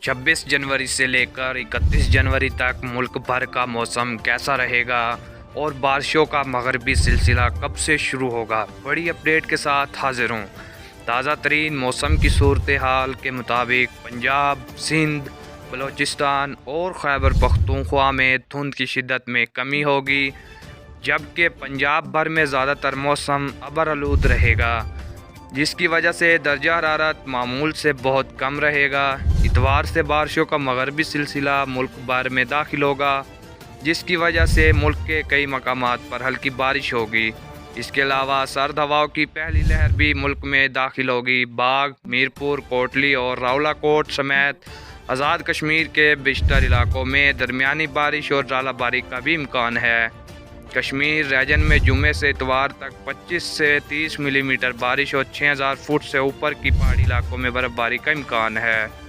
26 जनवरी से लेकर 31 जनवरी तक मुल्क भर का मौसम कैसा रहेगा और बारिशों का मगरबी सिलसिला कब से शुरू होगा, बड़ी अपडेट के साथ हाजिर हूँ। ताज़ा तरीन मौसम की सूरत हाल के मुताबिक पंजाब, सिंध, बलूचिस्तान और खैबर पख्तूनख्वा में धुंध की शिद्दत में कमी होगी, जबकि पंजाब भर में ज़्यादातर मौसम अबरआलूद रहेगा, जिसकी वजह से दर्जा हरारत मामूल से बहुत कम रहेगा। इतवार से बारिशों का मगरबी सिलसिला मुल्क भर में दाखिल होगा, जिसकी वजह से मुल्क के कई मकामात पर हल्की बारिश होगी। इसके अलावा सर्द हवाओं की पहली लहर भी मुल्क में दाखिल होगी। बाग, मीरपुर, कोटली और रावलाकोट समेत आज़ाद कश्मीर के बेशतर इलाकों में दरमियानी बारिश और ज़ालाबारी का भी इम्कान है। कश्मीर रीजन में जुमे से इतवार तक 25 से 30 मिलीमीटर बारिश और 6000 फुट से ऊपर की पहाड़ी इलाकों में बर्फबारी का इम्कान है।